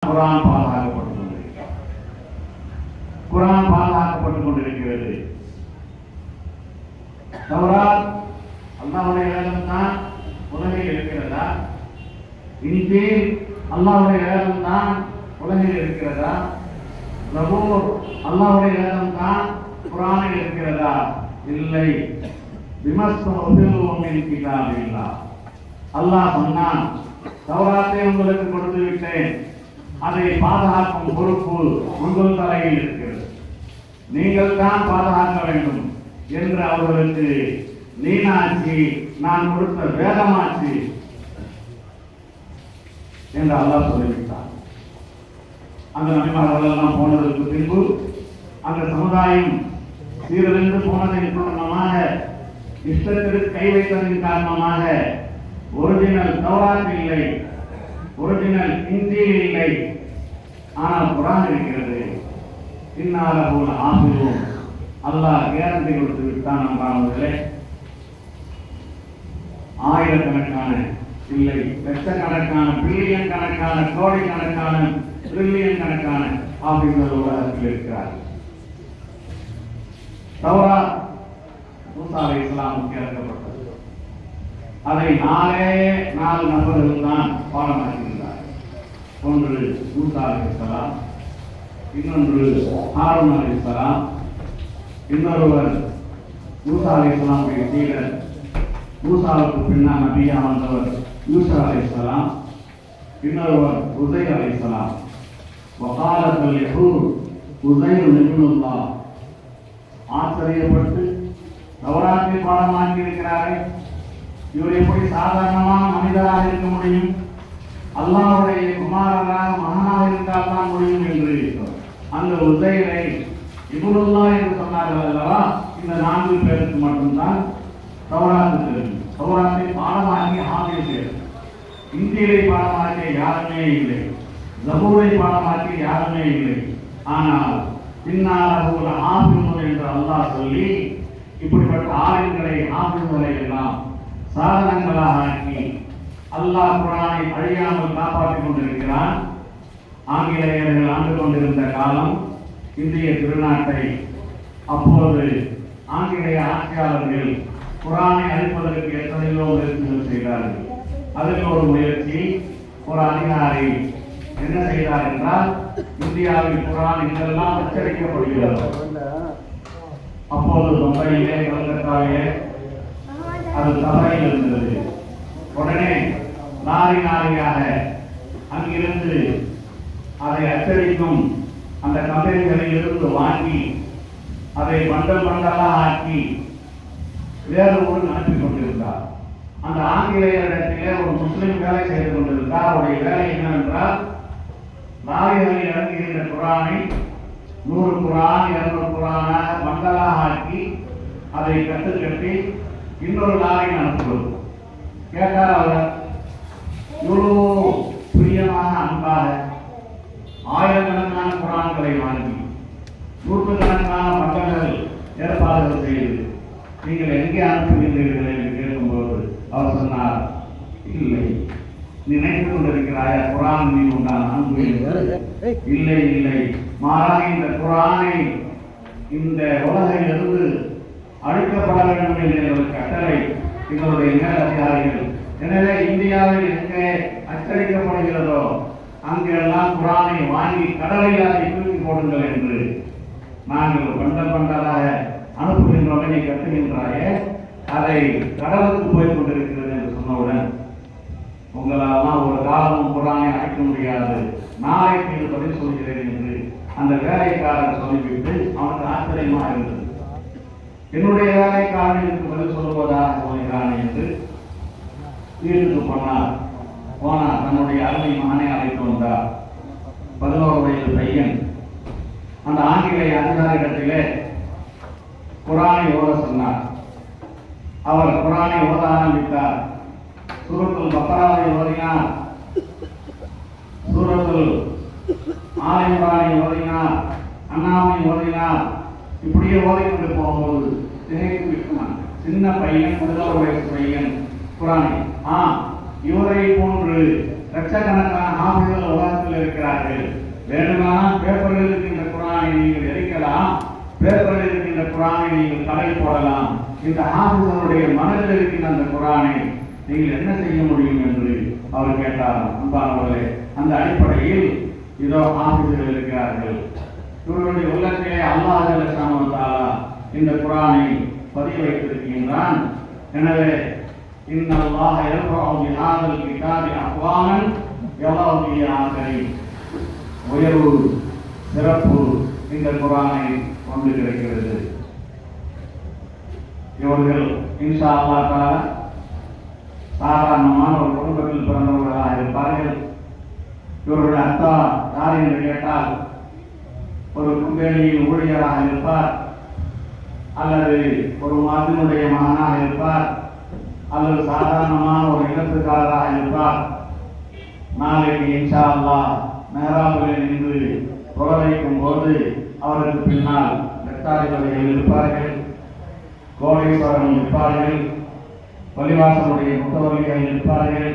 குர்ஆன் பாதுகாக்கப்பட்டுக் கொண்டிருக்கிறது. குர்ஆன் பாதுகாக்கப்பட்டுக் கொண்டிருக்கிறது. தௌராத் அல்லாஹ்வுடைய வேதம் தான் உலகில் இருக்கிறதா? இன்ஜீல் அல்லாஹ்வுடைய வேதம் தான் உலகில் இருக்கிறதா? ஜபூர் அல்லாஹ்வுடைய வேதம் தான் குர்ஆனில் இருக்கிறதா? இல்லை. அல்லாஹ் சொன்னான், தௌராத்தை உங்களுக்கு கொடுத்து விட்டேன், அதை பாதுகாக்கும் பொறுப்பு உங்கள் தலையில் இருக்கிறது, நீங்கள் தான் பாதுகாக்க வேண்டும் என்று அவர்களுக்கு நீனாட்சி நான் கொடுத்த வேதமாட்சி என்று அல்லாஹ் சொல்லிவிட்டார். அந்த நபிமார்கள் எல்லாம் போனதற்கு பின்பு அந்த சமுதாயம் சீரழிந்து போனதின் காரணமாக, இஷ்டத்திற்கு கை வைத்ததின் காரணமாக ஒரிஜினல் தௌராத் இல்லை, ஒரிஜினல் இன்ஜீல் இல்லை, ஆனால் குர்ஆன் இருக்கிறது. இன்னாலஹு லஹாஃபிதூன் அல்லாஹ் கேரண்டி கொடுத்து விட்டான். நம்பாளர்களே, ஆயிரக்கணக்கான இல்லை லட்சக்கணக்கான பில்லியன் கணக்கான கோடிக்கணக்கான ட்ரில்லியன் கணக்கான ஆபிகள் உலகத்தில் இருக்கிறார்கள். தௌராத் மூசா அலைஹிஸ்ஸலாமுக்கு இறக்கப்பட்டது. அதை 4 நபர்கள் தான் பாடமாக்கியிருந்தார். ஒன்று மூசா அலைஹிஸ்ஸலாம், இன்னொன்று ஹாரூன் அலைஹிஸ்ஸலாம், இன்னொருவர் மூசா அலைஹிஸ்ஸலாமுடைய சீடர், மூசாவுக்கு பின்னால் நபியா வந்தவர் யூசா அலைஹிஸ்ஸலாம், இன்னொருவர் உஸைர் அலைஹிஸ்ஸலாம். வகாலத்துல் யஹூத் உஸைர் இப்னுல்லாஹ். ஆச்சரியப்பட்டு தௌராத்தை பாடமாக்கி இருக்கிறார்கள், இவர் எப்படி சாதாரணமான மனிதராக இருக்க முடியும்? அல்லாஹ்வுடைய குமாரராக மகனாக இருந்தால் தான் முடியும் என்று அந்த உஸைரை இப்னுல்லாஹ் என்று சொன்னார்கள் அல்லவா? இந்த 4 பேருக்கு மட்டும்தான் தௌராத் தெரியும். தௌராத்தை பாடமாக்கி ஆகியது. இன்ஜீலை பாடமாக்கிய யாருமே இல்லை, ஜபூரை பாடமாக்கிய யாருமே இல்லை. ஆனால் இன்னாலஹு லஹாஃபிதூன் என்று அல்லாஹ் சொல்லி இப்படிப்பட்ட ஆளுங்களை ஆபிகளை எல்லாம் சாதனங்களாக ஆக்கி அல்லாஹ் குர்ஆனை அழியாமல் காப்பாற்றிக் கொண்டிருக்கிறான். ஆங்கிலேயர்கள் ஆண்டு கொண்டிருந்த காலம், இந்திய திருநாட்டை அப்போது ஆங்கிலேய ஆட்சியாளர்கள் குர்ஆனை அழிப்பதற்கு எத்தனையோ முயற்சிகள் செய்தார்கள். அதற்கு ஒரு முயற்சி, ஒரு அதிகாரி என்ன செய்தார் என்றால், இந்தியாவில் குர்ஆன் இதெல்லாம் அச்சடிக்கப்படுகிறது. அப்போது மும்பையிலே கல்கத்தாவிலே அது சபையில் இருந்தது. உடனே லாரியாக அங்கிருந்து அதை அச்சடிக்கும் அந்த கம்பெனிகளில் இருந்து வாங்கி அதை பண்டலாக ஆக்கி வேறு ஊருக்கு அனுப்பி கொண்டிருந்தார். அந்த ஆங்கிலேயரிடத்திலே ஒரு முஸ்லிம் வேலை செய்து கொண்டிருந்தார். அவருடைய வேலை என்னவென்றால், லாரிகளில் இறங்குகின்ற குர்ஆனை 100 குர்ஆன் 200 குர்ஆனாக பண்டலாக ஆக்கி அதை கட்டி இன்னொரு லாரியில் அனுப்புவது. கேட்டார் அவர், இவ்வளோ பிரியமாக அன்பாக ஆயிரக்கணக்கான குர்ஆன்களை வாங்கி 100கணக்கான பண்டங்கள் ஏற்பாடுகள் செய்து நீங்கள் எங்கே அனுப்புகிறீர்கள் என்று கேட்கும்போது அவர் சொன்னார், இல்லை, நினைத்துக் கொண்டிருக்கிறாயா குர்ஆன் மீது உண்டான அன்பு? இல்லை இல்லை, மாறாக இந்த குர்ஆனை இந்த உலகிலிருந்து அழிக்கப்பட வேண்டும் என்ற ஒரு கட்டளை எங்களுடைய மேல் அதிகாரிகள். எனவே இந்தியாவில் எங்கே அச்சடிக்கப்படுகிறதோ அங்கெல்லாம் குர்ஆனை வாங்கி கடலில் அதை தூக்கி போடுங்கள் என்று நாங்கள் பண்டலாக அனுப்புகின்றோம். நீ கட்டுகின்றாயே, அதை கடலுக்கு போய் கொண்டிருக்கிறது என்று சொன்னவுடன், உங்களால் ஒரு காலமும் குர்ஆனை அழைக்க முடியாது, நாளைக்கு இது பதில் சொல்கிறேன் என்று அந்த வேலைக்காரர் சொல்லிவிட்டு அவனுக்கு ஆச்சரியமாக இருந்தது. என்னுடைய வேலைக்காரன் எனக்கு பதில் சொல்லுவதாக சொல்கிறான் என்று வீட்டுக்கு போனார். தன்னுடைய அருமை மகனை அழைத்து வந்தார். 11 வயது பையன். அந்த ஆங்கிலேய அதிகாரியிடத்திலே குர்ஆனை ஓத சொன்னார். அவர் குர்ஆனை ஓத ஆரம்பித்தார். சூரத்துல் பக்ராவை ஓதினார், சூரத்துல் ஆல இம்ரானை ஓதினார், அன்னாமை ஓதினார். இப்படியே ஓதிக்கொண்டு போகும்போது திகைத்து விட்டான். சின்ன பையன், 11 வயசு பையன் குர்ஆனை. இவரை போன்று லட்சக்கணக்கான ஆபிகள் உலகத்தில் இருக்கிறார்கள். இருக்கிறார்கள். வேண்டுமானால் பேப்பரில் இருக்கின்ற குர்ஆனை நீங்கள் எரிக்கலாம், பேப்பரில் இருக்கின்ற குர்ஆனை நீங்கள் கடை போடலாம். இந்த ஹாஃபிஸ்களுடைய மனதில் இருக்கின்ற அந்த குர்ஆனை நீங்கள் என்ன செய்ய முடியும் என்று அவர் கேட்டார். அன்பானவர்களே, அந்த அடிப்படையில் இதோ ஹாஃபிஸ்கள் இருக்கிறார்கள். இவருடைய உள்ளத்திலே அல்லாஹ் ஜல்லஷானஹு வ தஆலா இந்த குர்ஆனை பதிய வைத்திருக்கின்றான். எனவே இன்னல்லாஹ யர்ஃபஉ பிஹாதல் கிதாபி அக்வாமன் யலவு பிஹி ஆகரீன். உயர்வு சிறப்பு இந்த குர்ஆனை கொண்டு கிடைக்கிறது. இவர்கள் இன்ஷா அல்லாஹ் தஆலா சாதாரணமான ஒரு குடும்பத்தில் பிறந்தவர்களாக இருப்பார்கள். இவருடைய அத்தா யார் என்று கேட்டால் ஒரு கும்பேனியின் ஊழியராக இருப்பார், அல்லது ஒரு மதனுடைய மகனாக இருப்பார், அல்லது சாதாரணமான ஒரு இனத்துக்காரராக இருப்பார். நாளைக்கு இன்ஷா அல்லாஹ் மேராபில் நின்று தொழ வைக்கும் போது அவருக்கு பின்னால் வெட்டாதிபதிகள் இருப்பார்கள், கோடீஸ்வரர்கள் இருப்பார்கள், பள்ளிவாசலுடைய முத்தவர்கள் இருப்பார்கள்,